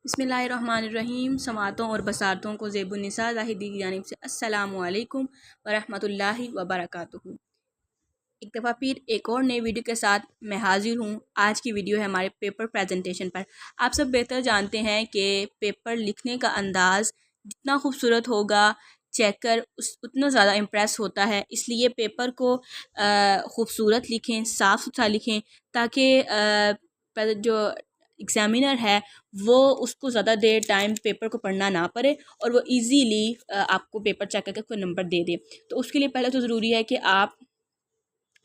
बिस्मिल्लाहिर्रहमानिर्रहीम। समातों और बसातों को ज़ेबुन्निसा ज़ाहिदी की जानिब से अस्सलामु अलैकुम वरहमतुल्लाहि वबरकातुहू। एक दफ़ा फिर एक और नई वीडियो के साथ मैं हाज़िर हूँ। आज की वीडियो है हमारे पेपर प्रेजेंटेशन पर। आप सब बेहतर जानते हैं कि पेपर लिखने का अंदाज़ जितना खूबसूरत होगा, चेकर उतना ज़्यादा इम्प्रेस होता है। इसलिए पेपर को खूबसूरत लिखें, साफ़ सुथरा लिखें, ताकि जो एग्ज़ामिनर है वो उसको ज़्यादा देर टाइम पेपर को पढ़ना ना पड़े और वो इजीली आपको पेपर चेक करके कोई नंबर दे दे। तो उसके लिए पहले तो ज़रूरी है कि आप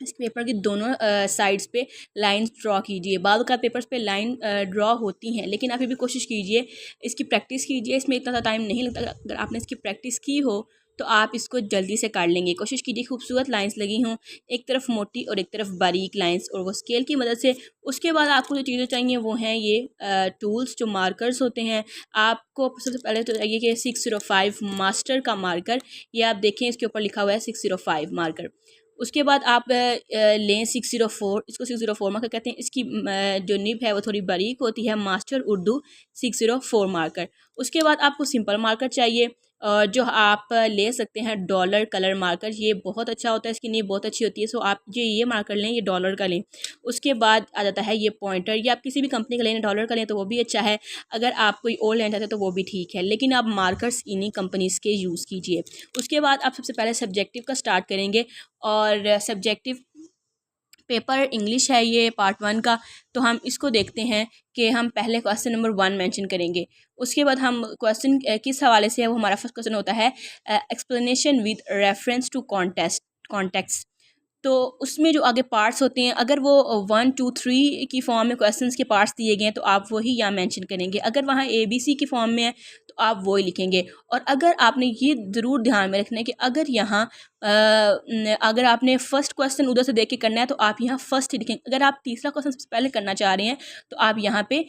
इस पेपर की दोनों साइड्स पे लाइंस ड्रॉ कीजिए। बाद का पेपर्स पे लाइन ड्रॉ होती हैं, लेकिन आप फिर भी कोशिश कीजिए, इसकी प्रैक्टिस कीजिए। इसमें इतना ज़्यादा टाइम नहीं लगता। अगर आपने इसकी प्रैक्टिस की हो तो आप इसको जल्दी से काट लेंगे। कोशिश कीजिए खूबसूरत लाइंस लगी हों, एक तरफ मोटी और एक तरफ बारीक लाइंस, और वो स्केल की मदद से। उसके बाद आपको जो चीज़ें चाहिए वो हैं ये टूल्स, जो मार्कर्स होते हैं। आपको सबसे पहले तो चाहिए कि 605 मास्टर का मार्कर, ये आप देखें इसके ऊपर लिखा हुआ है 605 मार्कर। उसके बाद आप लें 604, इसको 604 मार्कर कहते हैं। इसकी जो निब है वो थोड़ी बारीक होती है, मास्टर उर्दू 604 मार्कर। उसके बाद आपको सिंपल मार्कर चाहिए, जो आप ले सकते हैं डॉलर कलर मार्कर। ये बहुत अच्छा होता है, इसकी निब बहुत अच्छी होती है। सो आप ये मार्कर लें, ये डॉलर का लें। उसके बाद आ जाता है ये पॉइंटर, ये आप किसी भी कंपनी का लें, डॉलर का लें तो वो भी अच्छा है। अगर आप कोई और लेना चाहते हैं तो वो भी ठीक है, लेकिन आप मार्कर्स इन्हीं कंपनीज़ के यूज़ कीजिए। उसके बाद आप सबसे पहले सब्जेक्टिव का स्टार्ट करेंगे, और सब्जेक्टिव पेपर इंग्लिश है ये पार्ट 1 का। तो हम इसको देखते हैं कि हम पहले क्वेश्चन नंबर 1 मेंशन करेंगे। उसके बाद हम क्वेश्चन किस हवाले से है, वो हमारा फर्स्ट क्वेश्चन होता है explanation with reference to context. तो उसमें जो आगे पार्ट्स होते हैं, अगर वो 1 2 3 की फॉर्म में क्वेश्चंस के पार्ट्स दिए गए हैं तो आप वही यहाँ मेंशन करेंगे। अगर वहाँ ABC की फॉर्म में है तो आप वही लिखेंगे। और अगर आपने ये ज़रूर ध्यान में रखना है कि अगर आपने फर्स्ट क्वेश्चन उधर से देख के करना है तो आप यहाँ फर्स्ट ही लिखेंगे। अगर आप तीसरा क्वेश्चन सबसे पहले करना चाह रहे हैं तो आप यहाँ पे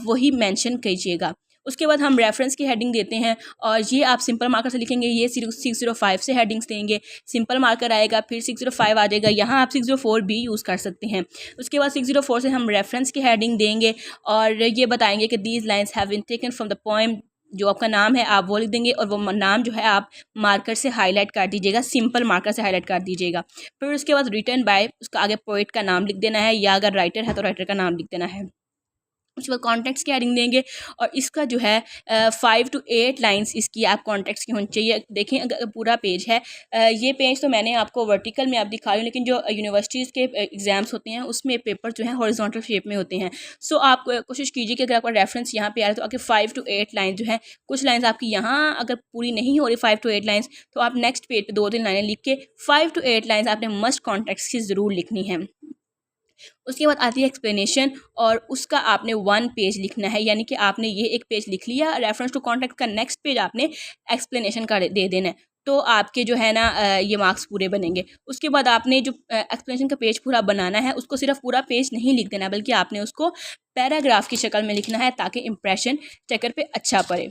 वही मेंशन कीजिएगा। उसके बाद हम रेफरेंस की हेडिंग देते हैं, और ये आप सिंपल मार्कर से लिखेंगे। ये 605 से हेडिंग्स देंगे, सिंपल मार्कर आएगा, फिर 605 आ जाएगा। यहाँ आप 604 भी यूज़ कर सकते हैं। उसके बाद 604 से हम रेफरेंस की हेडिंग देंगे, और ये बताएंगे कि these lines have been taken from the poem. जो आपका नाम है आप वो लिख देंगे, और वो नाम जो है आप मार्कर से हाईलाइट कर दीजिएगा, सिंपल मार्कर से हाईलाइट कर दीजिएगा। फिर उसके बाद रिटन बाय, उसका आगे पोइट का नाम लिख देना है, या अगर राइटर है तो राइटर का नाम लिख देना है। उसके बाद कॉन्टेक्स्ट की हेडिंग देंगे, और इसका जो है 5 to 8 लाइंस इसकी आप कॉन्टेक्स्ट की होनी चाहिए। देखें अगर पूरा पेज है, ये पेज तो मैंने आपको वर्टिकल में आप दिखा रही हूँ, लेकिन जो यूनिवर्सिटीज़ के एग्ज़ाम्स होते हैं उसमें पेपर जो है हॉरिजॉन्टल शेप में होते हैं। सो आप कोशिश कीजिए कि अगर आपका रेफरेंस यहाँ पे आ रहा है तो आगे 5 to 8 लाइन जो है, कुछ लाइन्स आपकी यहाँ अगर पूरी नहीं हो रही 5 to 8 लाइन्स, तो आप नेक्स्ट पेज पर 2-3 लाइनें लिख के 5 to 8 लाइन्स आपने मस्ट कॉन्टेक्स्ट की ज़रूर लिखनी है। उसके बाद आती है एक्सप्लेनेशन, और उसका आपने 1 पेज लिखना है, यानी कि आपने ये एक पेज लिख लिया रेफरेंस टू कॉन्टेक्स्ट का, नेक्स्ट पेज आपने एक्सप्लेनेशन का दे देना है। तो आपके जो है ना ये मार्क्स पूरे बनेंगे। उसके बाद आपने जो एक्सप्लेनेशन का पेज पूरा बनाना है, उसको सिर्फ पूरा पेज नहीं लिख देना, बल्कि आपने उसको पैराग्राफ की शक्ल में लिखना है, ताकि इंप्रेशन चेकर पे अच्छा पड़े।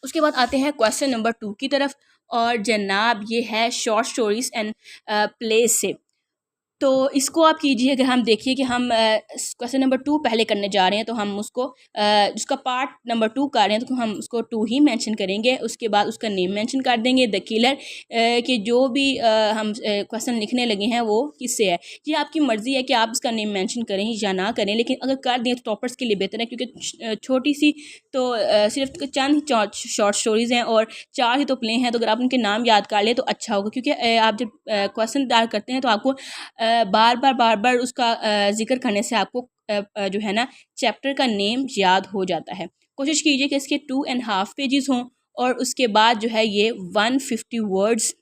उसके बाद आते हैं क्वेश्चन नंबर 2 की तरफ, और जनाब ये है शॉर्ट स्टोरीज एंड प्लेस से। तो इसको आप कीजिए। अगर हम देखिए कि हम क्वेश्चन नंबर 2 पहले करने जा रहे हैं, तो हम उसको जिसका पार्ट नंबर 2 कर रहे हैं तो हम उसको 2 ही मेंशन करेंगे। उसके बाद उसका नेम मेंशन कर देंगे, द किलर, कि जो भी हम क्वेश्चन लिखने लगे हैं वो किससे है। ये आपकी मर्ज़ी है कि आप उसका नेम मेंशन करें या ना करें, लेकिन अगर कर दें तो टॉपर्स के लिए बेहतर है, क्योंकि छोटी सी तो सिर्फ चंद शॉर्ट स्टोरीज़ हैं और 4 ही तो प्ले हैं। तो अगर आप उनके नाम याद कर लें तो अच्छा होगा, क्योंकि आप जब क्वेश्चन तैयार करते हैं तो आपको बार बार उसका जिक्र करने से आपको जो है ना चैप्टर का नेम याद हो जाता है। कोशिश कीजिए कि इसके 2.5 पेजेस हों, और उसके बाद जो है ये 150 वर्ड्स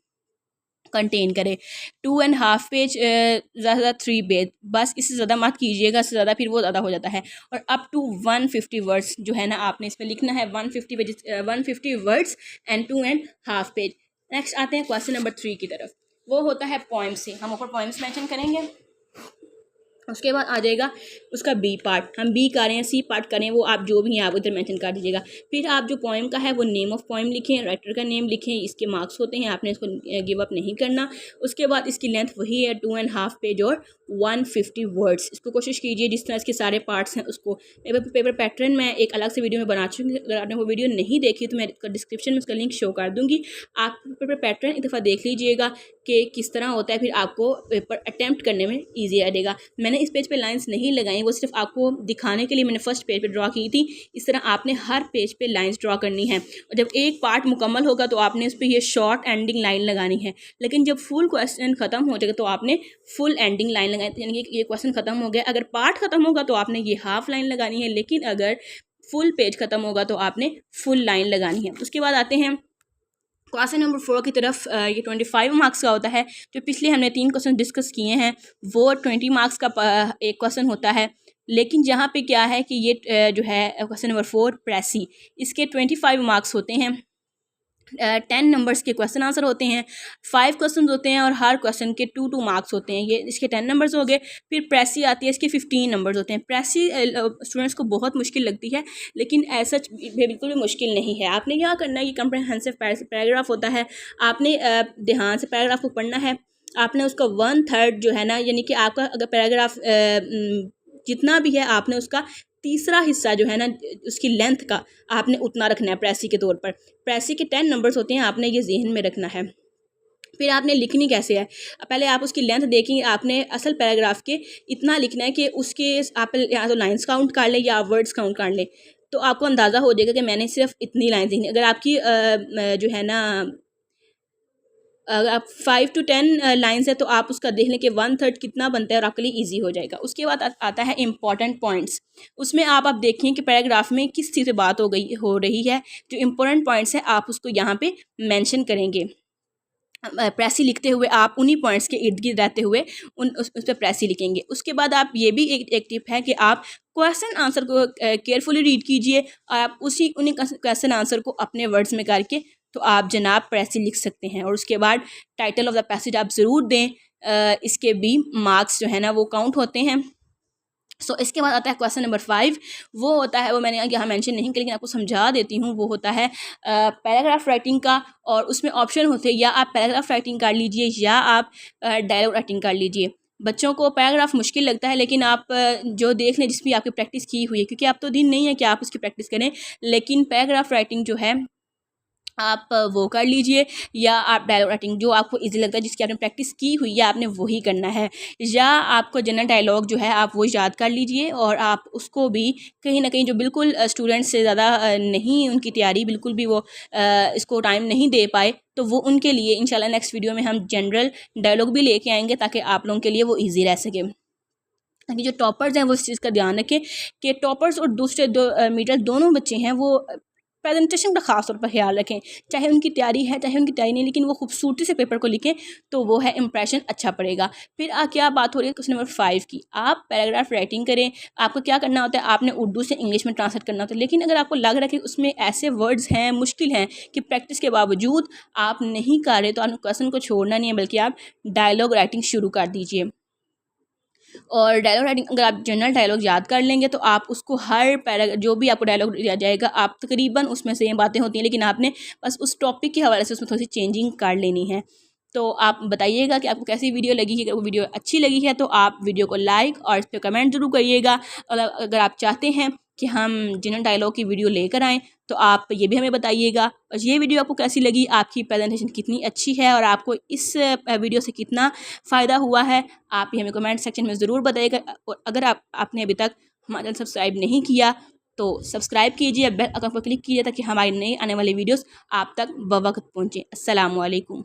कंटेन करे। 2.5 पेज, ज़्यादा 3 पेज, बस इससे ज़्यादा मत कीजिएगा, इससे ज़्यादा फिर वो ज़्यादा हो जाता है। और अप टू 150 वर्ड्स जो है ना आपने इसमें लिखना है, 150 वर्ड्स एंड 2.5 पेज। नेक्स्ट आते हैं क्वेश्चन नंबर 3 की तरफ, वो होता है पोइम से। हम ऊपर पोइम्स मेंशन करेंगे। उसके बाद आ जाएगा उसका बी पार्ट, हम बी कर रहे हैं, सी पार्ट करें, वो आप जो भी हैं आप उधर मेंशन कर दीजिएगा। फिर आप जो पोएम का है वो नेम ऑफ़ पोएम लिखें, राइटर का नेम लिखें, इसके मार्क्स होते हैं, आपने इसको गिव अप नहीं करना। उसके बाद इसकी लेंथ वही है 2.5 पेज और 150 वर्ड्स। इसको कोशिश कीजिए जिस तरह इसके सारे पार्ट्स हैं उसको। पेपर पैटर्न मैं एक अलग से वीडियो में बना चुकी हूँ, अगर आपने वो वीडियो नहीं देखी तो मैं डिस्क्रिप्शन में उसका लिंक शो कर दूँगी। आप पेपर पैटर्न एक दफ़ा देख लीजिएगा कि किस तरह होता है, फिर आपको पेपर अटैम्प्ट करने में ईजी रहेगा। मैंने इस पेज पे लाइंस नहीं लगाई, वो सिर्फ आपको दिखाने के लिए मैंने फर्स्ट पेज पे ड्रॉ की थी। इस तरह आपने हर पेज पे लाइंस ड्रॉ करनी है, और जब एक पार्ट मुकम्मल होगा तो आपने उस पर ये शॉर्ट एंडिंग लाइन लगानी है। लेकिन जब फुल क्वेश्चन ख़त्म हो जाएगा तो आपने फुल एंडिंग लाइन लगानी, यानी कि ये क्वेश्चन ख़त्म हो गया, अगर पार्ट ख़त्म होगा तो आपने ये हाफ लाइन लगानी है, लेकिन अगर फुल पेज ख़त्म होगा तो आपने फुल लाइन लगानी है। उसके बाद आते हैं क्वेश्चन नंबर 4 की तरफ। ये 25 मार्क्स का होता है। जो पिछले हमने 3 क्वेश्चन डिस्कस किए हैं वो 20 मार्क्स का एक क्वेश्चन होता है, लेकिन जहाँ पे क्या है कि ये जो है क्वेश्चन नंबर 4 प्रेसी, इसके 25 मार्क्स होते हैं। 10 नंबर्स के क्वेश्चन आंसर होते हैं, 5 क्वेश्चन होते हैं और हर क्वेश्चन के 2 मार्क्स होते हैं। ये इसके 10 नंबर्स हो गए। फिर प्रेसी आती है, इसके 15 नंबर्स होते हैं। प्रेसी स्टूडेंट्स को बहुत मुश्किल लगती है, लेकिन ऐसा बिल्कुल भी मुश्किल नहीं है। आपने क्या करना है, ये कंप्रहेंसिव पैराग्राफ होता है, आपने ध्यान से पैराग्राफ को पढ़ना है। आपने उसका 1/3 जो है ना, यानी कि आपका अगर पैराग्राफ जितना भी है आपने उसका तीसरा हिस्सा जो है ना उसकी लेंथ का आपने उतना रखना है प्रेसी के तौर पर। प्रेसी के 10 नंबर्स होते हैं, आपने ये जहन में रखना है। फिर आपने लिखनी कैसे है, पहले आप उसकी लेंथ देखेंगे, आपने असल पैराग्राफ के इतना लिखना है कि उसके आप या तो लाइंस काउंट कर लें या वर्ड्स काउंट कर लें, तो आपको अंदाज़ा हो जाएगा कि मैंने सिर्फ इतनी लाइन लिखनी। अगर आपकी जो है ना अगर आप 5 to 10 लाइन्स है तो आप उसका देख लें कि 1/3 कितना बनता है और आपके लिए इजी हो जाएगा। उसके बाद आता है इंपॉर्टेंट पॉइंट्स। उसमें आप देखें कि पैराग्राफ में किस चीज़ से बात हो रही है। जो इंपॉर्टेंट पॉइंट्स है आप उसको यहाँ पे मेंशन करेंगे। प्रेसी लिखते हुए आप उन्हीं पॉइंट्स के इर्द गिर्द रहते हुए उस पर प्रेसी लिखेंगे। उसके बाद आप ये भी एक टिप है कि आप क्वेश्चन आंसर को केयरफुली रीड कीजिए और आप उन्हीं क्वेश्चन आंसर को अपने वर्ड्स में करके तो आप जनाब प्रेसी लिख सकते हैं। और उसके बाद टाइटल ऑफ द पैसेज आप ज़रूर दें, इसके भी मार्क्स जो है ना वो काउंट होते हैं। इसके बाद आता है क्वेश्चन नंबर 5। वो होता है, वो मैंने यहाँ मेंशन नहीं किया लेकिन आपको समझा देती हूँ। वो होता है पैराग्राफ राइटिंग का, और उसमें ऑप्शन होते हैं या आप पैराग्राफ राइटिंग कर लीजिए या आप डायलॉग राइटिंग कर लीजिए। बच्चों को पैराग्राफ मुश्किल लगता है, लेकिन आप जो देख लें जिस भी आपकी प्रैक्टिस की हुई है, क्योंकि आप तो दिन नहीं है कि आप उसकी प्रैक्टिस करें, लेकिन पैराग्राफ राइटिंग जो है आप वो कर लीजिए, या आप डायलॉग राइटिंग जो आपको इजी लगता है, जिसकी आपने प्रैक्टिस की हुई है आपने वही करना है। या आपको जनरल डायलॉग जो है आप वो याद कर लीजिए, और आप उसको भी कहीं ना कहीं जो बिल्कुल स्टूडेंट्स से ज़्यादा नहीं उनकी तैयारी बिल्कुल भी वो इसको टाइम नहीं दे पाए, तो वो उनके लिए इंशाल्लाह नेक्स्ट वीडियो में हम जनरल डायलॉग भी लेके आएंगे ताकि आप लोगों के लिए वो ईजी रह सके। ताकि जो टॉपर्स हैं वो इस चीज़ का ध्यान रखें कि टॉपर्स और दूसरे मीडियल दोनों बच्चे हैं वो प्रेजेंटेशन का ख़ास तौर पर ख्याल रखें। चाहे उनकी तैयारी है चाहे उनकी तैयारी नहीं, लेकिन वो खूबसूरती से पेपर को लिखें तो वो है इंप्रेशन अच्छा पड़ेगा। फिर क्या बात हो रही है क्वेश्चन नंबर 5 की। आप पैराग्राफ राइटिंग करें, आपको क्या करना होता है, आपने उर्दू से इंग्लिश में ट्रांसलेट करना होता है। लेकिन अगर आपको लग रहा है कि उसमें ऐसे वर्ड्स हैं मुश्किल हैं कि प्रैक्टिस के बावजूद आप नहीं कर रहे, तो आपको क्वेश्चन को छोड़ना नहीं है, बल्कि आप डायलॉग राइटिंग शुरू कर दीजिए। और डायलॉग राइटिंग अगर आप जनरल डायलॉग याद कर लेंगे तो आप उसको हर जो भी आपको डायलॉग दिया जाएगा आप तकरीबन उसमें सेम बातें होती हैं, लेकिन आपने बस उस टॉपिक के हवाले से उसमें थोड़ी सी चेंजिंग कर लेनी है। तो आप बताइएगा कि आपको कैसी वीडियो लगी है। अगर वो वीडियो अच्छी लगी है तो आप वीडियो को लाइक और इस पर कमेंट ज़रूर करिएगा। और अगर आप चाहते हैं कि हम जनरल डायलॉग की वीडियो लेकर आएँ तो आप ये भी हमें बताइएगा। और ये वीडियो आपको कैसी लगी, आपकी प्रेजेंटेशन कितनी अच्छी है और आपको इस वीडियो से कितना फ़ायदा हुआ है, आप ये हमें कमेंट सेक्शन में ज़रूर बताइएगा। और अगर आपने अभी तक हमारा चैनल सब्सक्राइब नहीं किया तो सब्सक्राइब कीजिए, बेल आइकन पर क्लिक कीजिए ताकि हमारी नई आने वाली वीडियोस आप तक बवक्त पहुँचें। अस्सलामु अलैकुम।